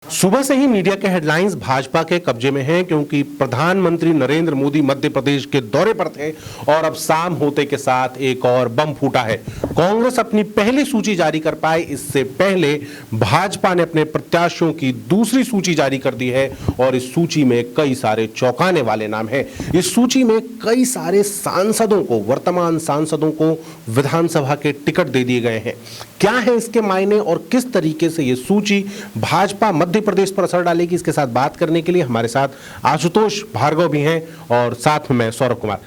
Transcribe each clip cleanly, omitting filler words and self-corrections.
सुबह से ही मीडिया के हेडलाइंस भाजपा के कब्जे में हैं क्योंकि प्रधानमंत्री नरेंद्र मोदी मध्य प्रदेश के दौरे पर थे और अब शाम होते के साथ एक और बम फूटा है। कांग्रेस अपनी पहली सूची जारी कर पाए इससे पहले भाजपा ने अपने प्रत्याशियों की दूसरी सूची जारी कर दी है और इस सूची में कई सारे चौंकाने वाले नाम हैं। इस सूची में कई सारे सांसदों को, वर्तमान सांसदों को विधानसभा के टिकट दे दिए गए हैं। क्या है इसके मायने और किस तरीके से ये सूची भाजपा मध्य प्रदेश पर असर डालेगी, इसके साथ बात करने के लिए हमारे साथ आशुतोष भार्गव भी हैं और साथ में मैं सौरभ कुमार।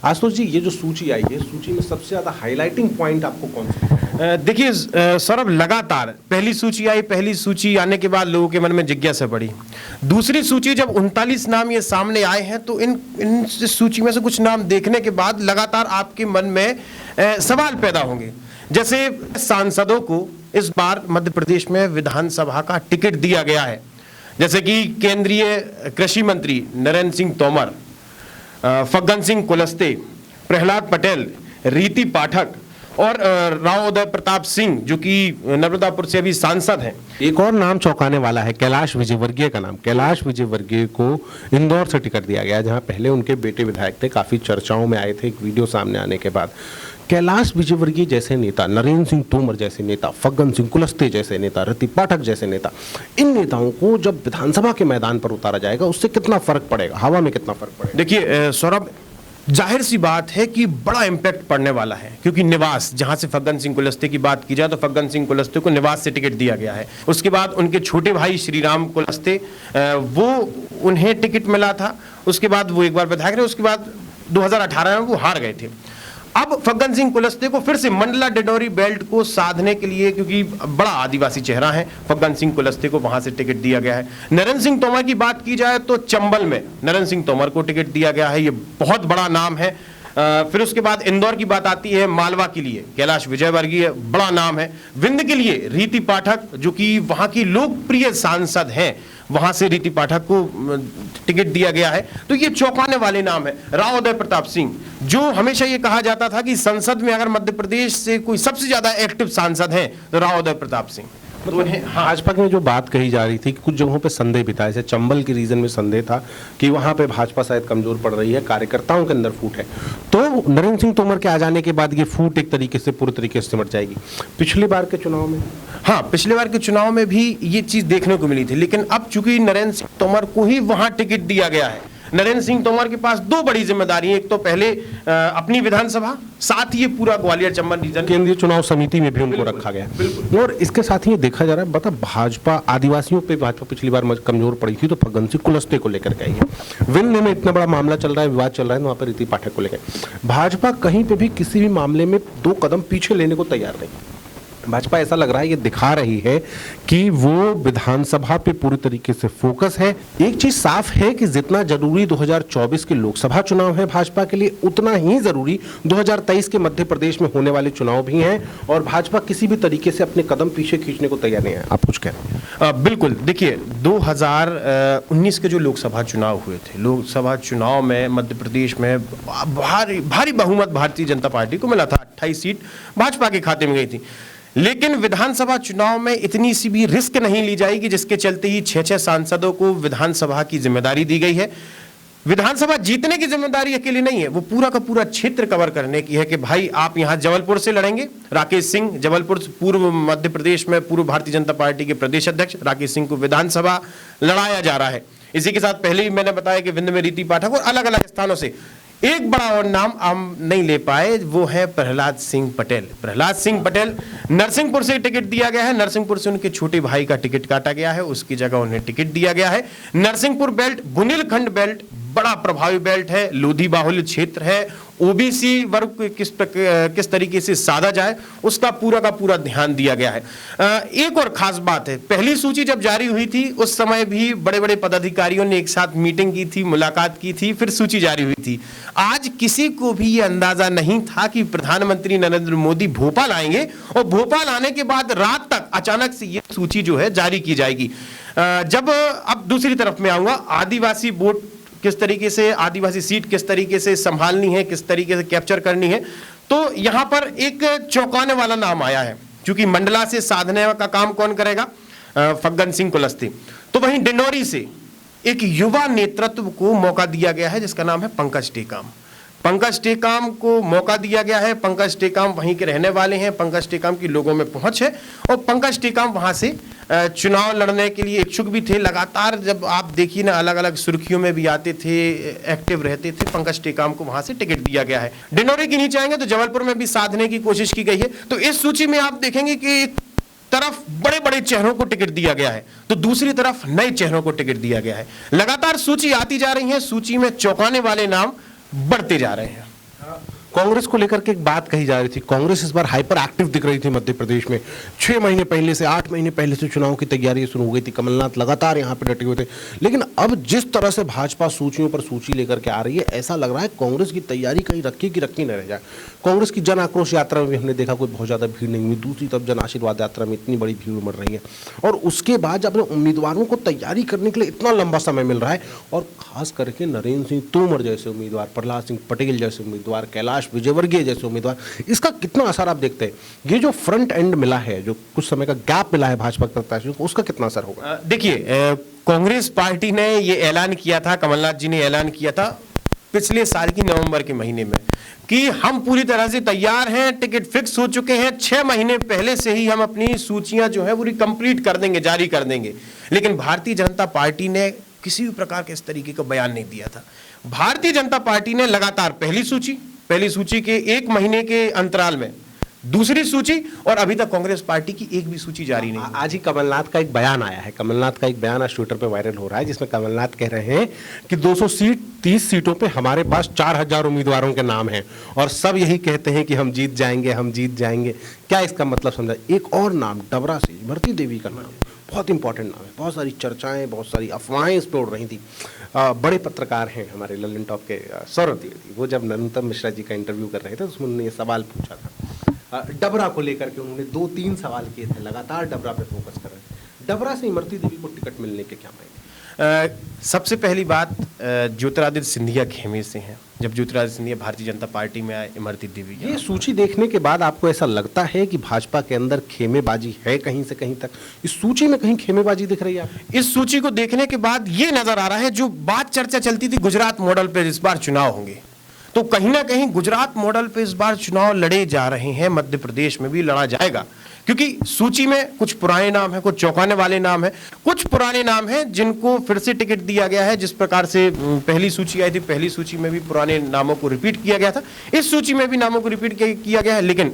आशुतोष जी, ये जो सूची आई है, सूची में सबसे ज्यादा हाईलाइटिंग पॉइंट आपको कौन सा है? देखिए सौरभ, लगातार पहली सूची आई, पहली सूची आने के बाद लोगों के मन में जिज्ञासा बढ़ी। दूसरी सूची जब 39 नाम ये सामने आए हैं तो इन सूची में से कुछ नाम देखने के बाद लगातार आपके मन में सवाल पैदा होंगे। जैसे सांसदों को इस बार मध्य प्रदेश में विधानसभा का टिकट दिया गया है, जैसे कि केंद्रीय कृषि मंत्री नरेंद्र सिंह तोमर, फग्गन सिंह कुलस्ते, प्रहलाद पटेल, रीति पाठक और राव उदय प्रताप सिंह जो कि नर्मदापुर से अभी सांसद हैं। एक और नाम चौंकाने वाला है, कैलाश विजयवर्गीय का नाम। कैलाश विजयवर्गीय को इंदौर से टिकट दिया गया, जहां पहले उनके बेटे विधायक थे, काफी चर्चाओं में आए थे एक वीडियो सामने आने के बाद। कैलाश विजयवर्गीय जैसे नेता, नरेंद्र सिंह तोमर जैसे नेता, फग्गन सिंह कुलस्ते जैसे नेता, रीति पाठक जैसे नेता, इन नेताओं को जब विधानसभा के मैदान पर उतारा जाएगा उससे कितना फर्क पड़ेगा, हवा में कितना फर्क पड़ेगा? देखिए सौरभ, जाहिर सी बात है कि बड़ा इम्पैक्ट पड़ने वाला है, क्योंकि निवास, जहां से फग्गन सिंह कुलस्ते की बात की जाए तो फग्गन सिंह कुलस्ते को निवास से टिकट दिया गया है। उसके बाद उनके छोटे भाई श्रीराम कुलस्ते, वो उन्हें टिकट मिला था। उसके बाद वो एक बार विधायक रहे, उसके बाद 2018 में वो हार गए थे। अब फग्गन सिंह कुलस्ते को फिर से मंडला डिडौरी बेल्ट को साधने के लिए, क्योंकि बड़ा आदिवासी चेहरा है, फग्गन सिंह कुलस्ते को वहां से टिकट दिया गया है। नरेंद्र सिंह तोमर की बात की जाए तो चंबल में नरेंद्र सिंह तोमर को टिकट दिया गया है, ये बहुत बड़ा नाम है। फिर उसके बाद इंदौर की बात आती है, मालवा के लिए कैलाश विजयवर्गीय बड़ा नाम है। विंध्य के लिए रीति पाठक जो कि वहां की लोकप्रिय सांसद हैं, वहां से रीति पाठक को टिकट दिया गया है। तो ये चौंकाने वाले नाम है। राव उदय प्रताप सिंह, जो हमेशा ये कहा जाता था कि संसद में अगर मध्य प्रदेश से कोई सबसे ज्यादा एक्टिव सांसद हैं तो राव उदय प्रताप सिंह। तो उन्हें भाजपा में जो बात कही जा रही थी कि कुछ जगहों पे संदेह भी था, जैसे चंबल के रीजन में संदेह था कि वहां पे भाजपा शायद कमजोर पड़ रही है, कार्यकर्ताओं के अंदर फूट है। तो नरेंद्र सिंह तोमर के आ जाने के बाद ये फूट एक तरीके से पूरी तरीके से सिमट जाएगी। पिछली बार के चुनाव में, हाँ, पिछले बार के चुनाव में भी ये चीज देखने को मिली थी, लेकिन अब चूंकि नरेंद्र सिंह तोमर को ही वहां टिकट दिया गया है, नरेंद्र सिंह तोमर के पास दो बड़ी जिम्मेदारी है। एक तो पहले अपनी विधानसभा, साथ ही पूरा ग्वालियर चंबल रीजन, केंद्रीय चुनाव समिति में भी उनको रखा गया। और इसके साथ ही ये देखा जा रहा है, बता भाजपा आदिवासियों पे भाजपा पिछली बार कमजोर पड़ी थी तो फग्गन सिंह कुलस्ते को लेकर गई है। विंध्य में इतना बड़ा मामला चल रहा है, विवाद चल रहा है, वहां पर रीति पाठक को लेकर भाजपा कहीं पे भी किसी भी मामले में 2 कदम पीछे लेने को तैयार नहीं। भाजपा ऐसा लग रहा है, ये दिखा रही है कि वो विधानसभा पे पूरी तरीके से फोकस है। एक चीज साफ है कि जितना जरूरी 2024 के लोकसभा चुनाव है भाजपा के लिए, उतना ही जरूरी 2023 के मध्य प्रदेश में होने वाले चुनाव भी हैं और भाजपा किसी भी तरीके से अपने कदम पीछे खींचने को तैयार नहीं है। आप कुछ कह रहे हैं? बिल्कुल, देखिए 2019 के जो लोकसभा चुनाव हुए थे, लोकसभा चुनाव में मध्य प्रदेश में भारी बहुमत भारतीय जनता पार्टी को मिला था, 28 सीट भाजपा के खाते में गई थी। लेकिन विधानसभा चुनाव में इतनी सी भी रिस्क नहीं ली जाएगी, जिसके चलते ही 6 सांसदों को विधानसभा की जिम्मेदारी दी गई है। विधानसभा जीतने की जिम्मेदारी अकेले नहीं है, वो पूरा का पूरा क्षेत्र कवर करने की है कि भाई आप यहां जबलपुर से लड़ेंगे। राकेश सिंह, जबलपुर पूर्व मध्य प्रदेश में पूर्व भारतीय जनता पार्टी के प्रदेश अध्यक्ष राकेश सिंह को विधानसभा लड़ाया जा रहा है। इसी के साथ पहले ही मैंने बताया कि विंध्य में रीति पाठक और अलग अलग स्थानों से एक बड़ा और नाम हम नहीं ले पाए, वो है प्रहलाद सिंह पटेल। प्रहलाद सिंह पटेल नरसिंहपुर से टिकट दिया गया है, नरसिंहपुर से उनके छोटे भाई का टिकट काटा गया है, उसकी जगह उन्हें टिकट दिया गया है। नरसिंहपुर बेल्ट, बुंदेलखंड बेल्ट बड़ा प्रभावी बेल्ट है, लोधी बाहुल्य क्षेत्र है, ओबीसी वर्ग को किस तरीके से साधा जाए उसका पूरा का पूरा ध्यान दिया गया है। एक और खास बात है, पहली सूची जब जारी हुई थी उस समय भी बड़े बड़े पदाधिकारियों ने एक साथ मीटिंग की थी, मुलाकात की थी, फिर सूची जारी हुई थी। आज किसी को भी यह अंदाजा नहीं था कि प्रधानमंत्री नरेंद्र मोदी भोपाल आएंगे और भोपाल आने के बाद रात तक अचानक से यह सूची जो है जारी की जाएगी। जब अब दूसरी तरफ में आऊंगा, आदिवासी वोट किस तरीके से, आदिवासी सीट किस तरीके से संभालनी है, किस तरीके से कैप्चर करनी है, तो यहां पर एक चौंकाने वाला नाम आया है, क्योंकि मंडला से साधने का काम कौन करेगा? फग्गन सिंह कुलस्ते। तो वहीं डिंडोरी से एक युवा नेतृत्व को मौका दिया गया है जिसका नाम है पंकज टेकाम। पंकज टेकाम को मौका दिया गया है। पंकज टेकाम वहीं के रहने वाले हैं, पंकज टेकाम की लोगों में पहुंच है और पंकज टेकाम वहां से चुनाव लड़ने के लिए इच्छुक भी थे। लगातार जब आप देखिए ना, अलग अलग सुर्खियों में भी आते थे, एक्टिव रहते थे। पंकज टेकाम को वहां से टिकट दिया गया है। डिंडोरी की नीचे आएंगे तो जबलपुर में भी साधने की कोशिश की गई है। तो इस सूची में आप देखेंगे कि एक तरफ बड़े बड़े चेहरों को टिकट दिया गया है तो दूसरी तरफ नए चेहरों को टिकट दिया गया है। लगातार सूची आती जा रही है, सूची में चौंकाने वाले नाम बढ़ते जा रहे हैं। कांग्रेस को लेकर के एक बात कही जा रही थी, कांग्रेस इस बार हाइपर एक्टिव दिख रही थी मध्य प्रदेश में। 6 महीने पहले से, 8 महीने पहले से चुनाव की तैयारी शुरू हो गई थी। कमलनाथ लगातार यहाँ पे डटे हुए थे, लेकिन अब जिस तरह से भाजपा सूचियों पर सूची लेकर के आ रही है, ऐसा लग रहा है कांग्रेस की तैयारी कहीं रखी की रखी न रह जाए। कांग्रेस की जन आक्रोश यात्रा में भी हमने देखा कोई बहुत ज्यादा भीड़ नहीं हुई। दूसरी तरफ जन आशीर्वाद यात्रा में इतनी बड़ी भीड़ उमड़ रही है और उसके बाद अपने उम्मीदवारों को तैयारी करने के लिए इतना लंबा समय मिल रहा है। और खास करके नरेंद्र सिंह तोमर जैसे उम्मीदवार, प्रहलाद सिंह पटेल जैसे उम्मीदवार, कैलाश विजयवर्गीय जैसे उम्मीदवार, इसका कितना असर आप देखते हैं? ये जो फ्रंट एंड मिला है, जो कुछ समय का गैप मिला है भाजपा प्रत्याशियों को, उसका कितना असर होगा? देखिए, कांग्रेस पार्टी ने ये ऐलान किया था, कमलनाथ जी ने ऐलान किया था पिछले साल की नवंबर के महीने में कि हम पूरी तरह से तैयार हैं, टिकट फिक्स हो चुके हैं, 6 महीने पहले से ही हम अपनी सूचियां जो है पूरी कंप्लीट कर देंगे, जारी कर देंगे। लेकिन भारतीय जनता पार्टी ने किसी भी प्रकार के इस तरीके का बयान नहीं दिया था। भारतीय जनता पार्टी ने लगातार पहली सूची के 1 महीने के अंतराल में दूसरी सूची, और अभी तक कांग्रेस पार्टी की एक भी सूची जारी नहीं। आज ही कमलनाथ का एक बयान आया है। कमलनाथ का एक बयान आज ट्विटर पे वायरल हो रहा है, जिसमें कमलनाथ कह रहे हैं कि 230 सीटों पे हमारे पास 4000 उम्मीदवारों के नाम हैं और सब यही कहते हैं कि हम जीत जाएंगे, हम जीत जाएंगे। क्या इसका मतलब समझा? एक और नाम डबरा से इमरती देवी का नाम बहुत इंपॉर्टेंट नाम है। बहुत सारी चर्चाएं, बहुत सारी अफवाहें इस पर उड़ रही थी। बड़े पत्रकार हैं हमारे लल्लन टॉप के सौरभ द्विवेदी, वो जब नरोत्तम मिश्रा जी का इंटरव्यू कर रहे थे तो उसमें उन्होंने ये सवाल पूछा था डबरा को लेकर के। उन्होंने 2-3 सवाल किए थे, लगातार डबरा पे फोकस कर रहे थे। डबरा से इमरती देवी को टिकट मिलने के क्या मायने? सबसे पहली बात, ज्योतिरादित्य सिंधिया खेमे से हैं। जब ज्योतिरादित्य सिंधिया भारतीय जनता पार्टी में आए, इमरती देवी। ये सूची देखने के बाद आपको ऐसा लगता है कि भाजपा के अंदर खेमेबाजी है कहीं से कहीं तक? इस सूची में कहीं खेमेबाजी दिख रही है आपको? इस सूची को देखने के बाद ये नजर आ रहा है, जो बात चर्चा चलती थी गुजरात मॉडल पे इस बार चुनाव होंगे, तो कहीं ना कहीं गुजरात मॉडल पे इस बार चुनाव लड़े जा रहे हैं। मध्य प्रदेश में भी लड़ा जाएगा, क्योंकि सूची में कुछ पुराने नाम हैं, कुछ चौंकाने वाले नाम हैं, कुछ पुराने नाम हैं जिनको फिर से टिकट दिया गया है। जिस प्रकार से पहली सूची आई थी, पहली सूची में भी पुराने नामों को रिपीट किया गया था, इस सूची में भी नामों को रिपीट किया गया है। लेकिन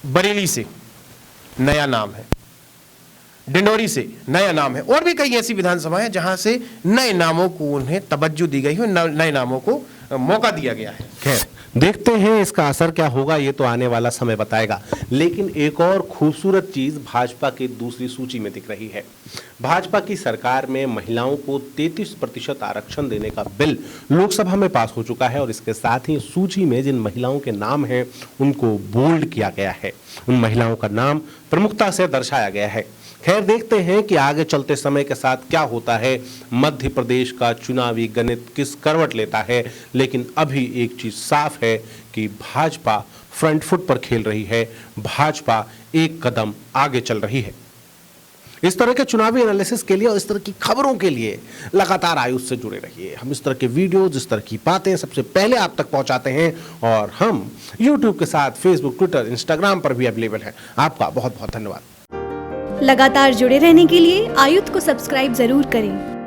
बरेली से नया नाम है, डिंडोरी से नया नाम है, और भी कई ऐसी विधानसभा है जहां से नए नामों को उन्हें तवज्जो दी गई है, नए नामों को मौका दिया गया है। खैर, देखते हैं इसका असर क्या होगा, ये तो आने वाला समय बताएगा। लेकिन एक और खूबसूरत चीज भाजपा की दूसरी सूची में दिख रही है। भाजपा की सरकार में महिलाओं को 33% आरक्षण देने का बिल लोकसभा में पास हो चुका है और इसके साथ ही सूची में जिन महिलाओं के नाम हैं उनको बोल्ड किया गया है, उन महिलाओं का नाम प्रमुखता से दर्शाया गया है। खैर, देखते हैं कि आगे चलते समय के साथ क्या होता है, मध्य प्रदेश का चुनावी गणित किस करवट लेता है। लेकिन अभी एक चीज साफ है कि भाजपा फ्रंट फुट पर खेल रही है, भाजपा एक कदम आगे चल रही है। इस तरह के चुनावी एनालिसिस के लिए और इस तरह की खबरों के लिए लगातार आयुष से जुड़े रहिए। हम इस तरह के वीडियोज, इस तरह की बातें सबसे पहले आप तक पहुंचाते हैं और हम YouTube के साथ Facebook, Twitter, Instagram पर भी अवेलेबल हैं। आपका बहुत बहुत धन्यवाद। लगातार जुड़े रहने के लिए आयुक्त को सब्सक्राइब जरूर करें।